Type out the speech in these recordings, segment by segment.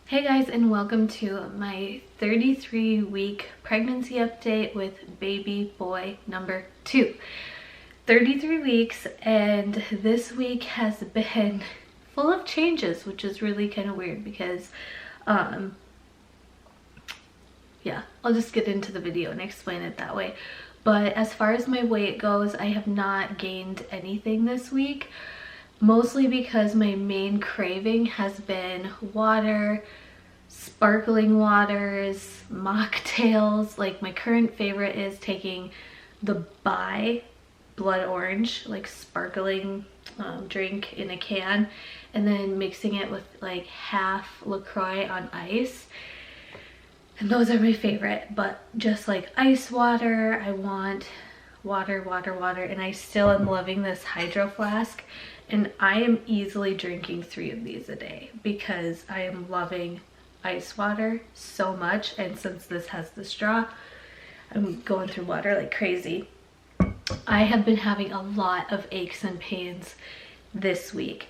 Hey guys, and welcome to my 33-week pregnancy update with baby boy number 2. 33 weeks, and this week has been full of changes, which is really kind of weird because yeah, I'll just get into the video and explain it that way. But as far as my weight goes, I have not gained anything this week, mostly because my main craving has been water, sparkling waters, mocktails. Like, my current favorite is taking the Bai blood orange, like sparkling drink in a can, and then mixing it with like half LaCroix on ice. And those are my favorite. But just like ice water, I want water, and I still am loving this hydro flask, and I am easily drinking 3 of these a day because I am loving ice water so much. And since this has the straw, I'm going through water like crazy. I have been having a lot of aches and pains this week.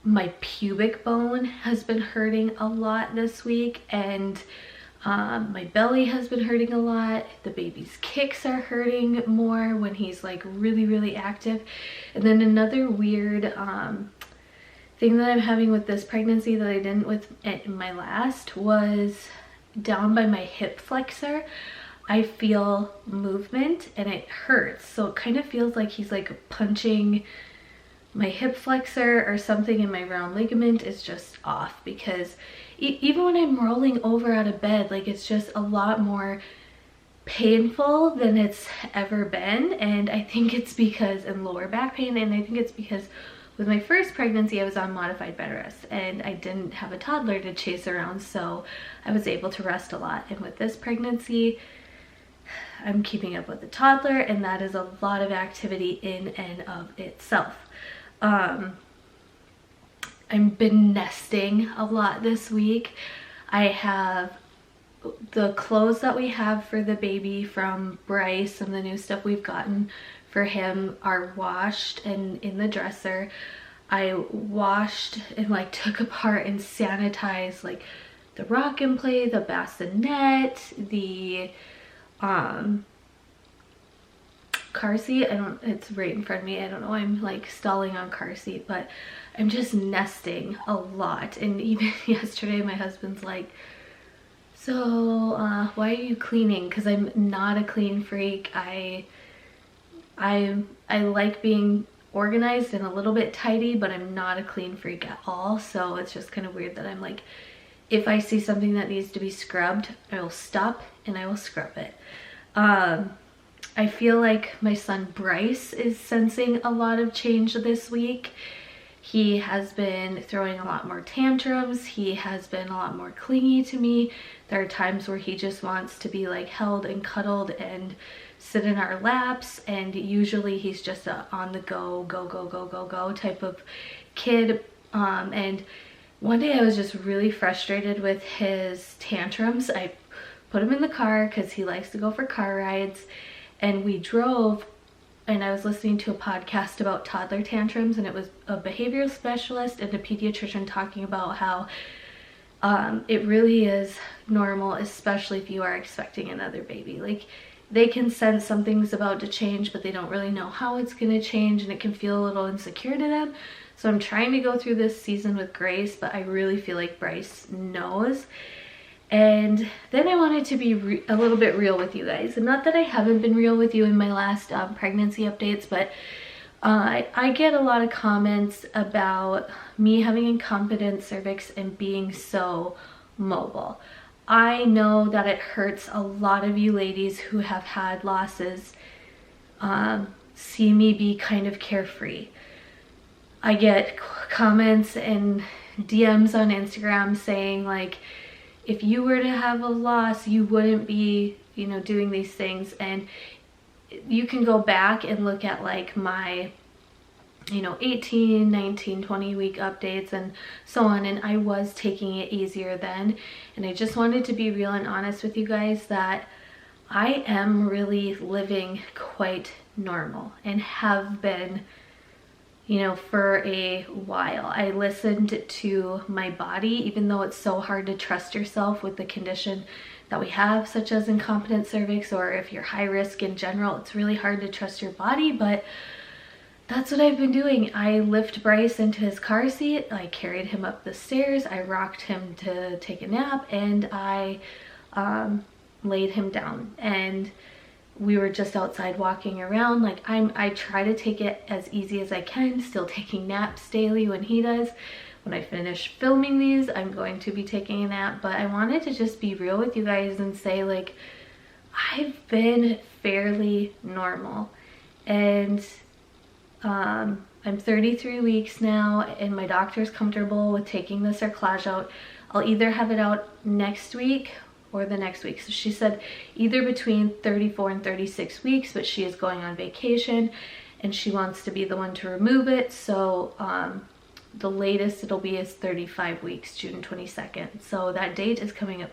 My pubic bone has been hurting a lot this week, and my belly has been hurting a lot. The baby's kicks are hurting more when he's like really active. And then another weird thing that I'm having with this pregnancy that I didn't with in my last was down by my hip flexor. I feel movement and it hurts. So it kind of feels like he's like punching my hip flexor, or something in my round ligament is just off, because even when I'm rolling over out of bed, like, it's just a lot more painful than it's ever been. And I think it's because in lower back pain, and I think it's because with my first pregnancy I was on modified bed rest and I didn't have a toddler to chase around, so I was able to rest a lot. And with this pregnancy, I'm keeping up with the toddler, and that is a lot of activity in and of itself. I've been nesting a lot this week. I have the clothes that we have for the baby from Bryce, and the new stuff we've gotten for him are washed and in the dresser. I washed and like took apart and sanitized like the rock and play, the bassinet, the car seat. It's right in front of me. I don't know why I'm like stalling on car seat, but I'm just nesting a lot. And even yesterday my husband's like, so why are you cleaning? Because I'm not a clean freak. I like being organized and a little bit tidy, but I'm not a clean freak at all. So it's just kind of weird that I'm like, if I see something that needs to be scrubbed, I will stop and I will scrub it. I feel like my son Bryce is sensing a lot of change this week. He has been throwing a lot more tantrums. He has been a lot more clingy to me. There are times where he just wants to be like held and cuddled and sit in our laps, and usually he's just a on the go type of kid. And one day I was just really frustrated with his tantrums. I put him in the car because he likes to go for car rides, and we drove, and I was listening to a podcast about toddler tantrums, and it was a behavioral specialist and a pediatrician talking about how it really is normal, especially if you are expecting another baby. Like, they can sense something's about to change, but they don't really know how it's going to change, and it can feel a little insecure to them. So I'm trying to go through this season with grace, but I really feel like Bryce knows. And then I wanted to be a little bit real with you guys. And not that I haven't been real with you in my last pregnancy updates, but I get a lot of comments about me having incompetent cervix and being so mobile. I know that it hurts a lot of you ladies who have had losses see me be kind of carefree. I get comments and DMs on Instagram saying like, if you were to have a loss, you wouldn't be, you know, doing these things. And you can go back and look at like my, you know, 18, 19, 20 week updates and so on. And I was taking it easier then. And I just wanted to be real and honest with you guys that I am really living quite normal and have been you know, for a while. I listened to my body, even though it's so hard to trust yourself with the condition that we have, such as incompetent cervix, or if you're high risk in general, it's really hard to trust your body. But that's what I've been doing. I lift Bryce into his car seat, I carried him up the stairs, I rocked him to take a nap, and I laid him down. And we were just outside walking around. Like I try to take it as easy as I can, still taking naps daily when he does. When I finish filming these, I'm going to be taking a nap, but I wanted to just be real with you guys and say, like, I've been fairly normal. And I'm 33 weeks now, and my doctor's comfortable with taking the cerclage out. I'll either have it out next week or the next week. So she said either between 34 and 36 weeks, but she is going on vacation and she wants to be the one to remove it. So the latest it'll be is 35 weeks, June 22nd. So that date is coming up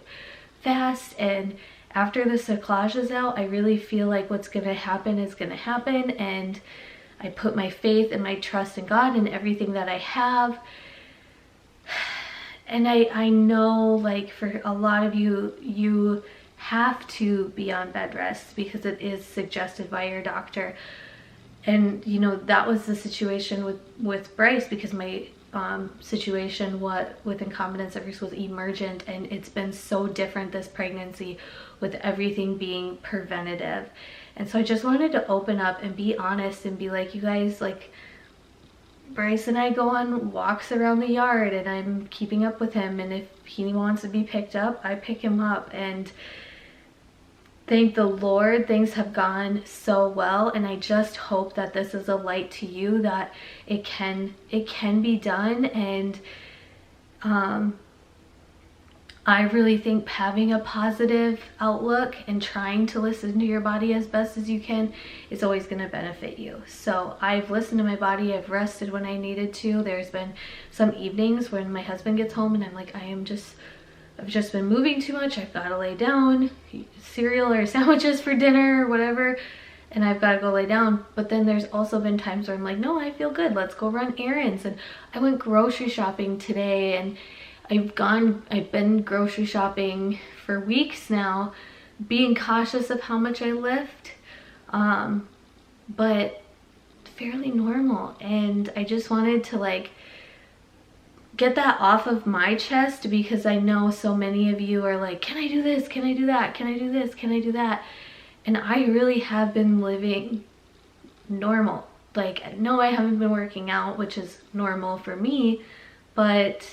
fast, and after the cerclage is out, I really feel like what's gonna happen is gonna happen, and I put my faith and my trust in God and everything that I have. And I know, like, for a lot of you, you have to be on bed rest because it is suggested by your doctor. And, you know, that was the situation with Bryce, because my situation with incompetence cervix was emergent, and it's been so different this pregnancy with everything being preventative. And so I just wanted to open up and be honest and be like, you guys, like, Bryce and I go on walks around the yard and I'm keeping up with him, and if he wants to be picked up, I pick him up. And thank the Lord, things have gone so well, and I just hope that this is a light to you that it can be done. And I really think having a positive outlook and trying to listen to your body as best as you can is always going to benefit you. So I've listened to my body, I've rested when I needed to. There's been some evenings when my husband gets home and I'm like, I've just been moving too much, I've got to lay down, cereal or sandwiches for dinner or whatever, and I've got to go lay down. But then there's also been times where I'm like, no, I feel good, let's go run errands. And I went grocery shopping today, and I've been grocery shopping for weeks now, being cautious of how much I lift, but fairly normal. And I just wanted to, like, get that off of my chest, because I know so many of you are like, can I do this? Can I do that? Can I do this? Can I do that? And I really have been living normal. Like, no, I haven't been working out, which is normal for me, but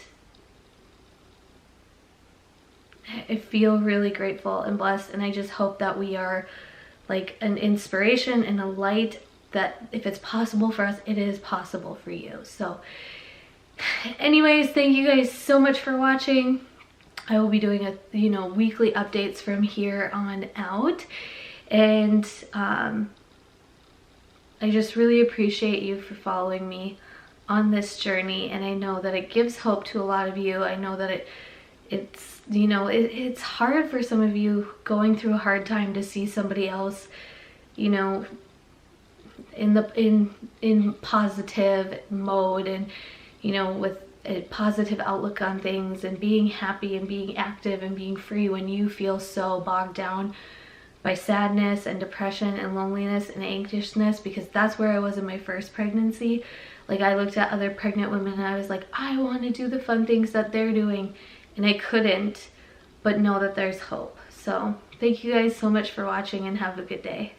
I feel really grateful and blessed, and I just hope that we are like an inspiration and a light, that if it's possible for us, it is possible for you. So anyways, thank you guys so much for watching. I will be doing weekly updates from here on out, and I just really appreciate you for following me on this journey, and I know that it gives hope to a lot of you. I know that it's hard for some of you going through a hard time to see somebody else, you know, in positive mode, and, you know, with a positive outlook on things, and being happy and being active and being free, when you feel so bogged down by sadness and depression and loneliness and anxiousness, because that's where I was in my first pregnancy. Like, I looked at other pregnant women and I was like, I want to do the fun things that they're doing, and I couldn't. But know that there's hope. So thank you guys so much for watching, and have a good day.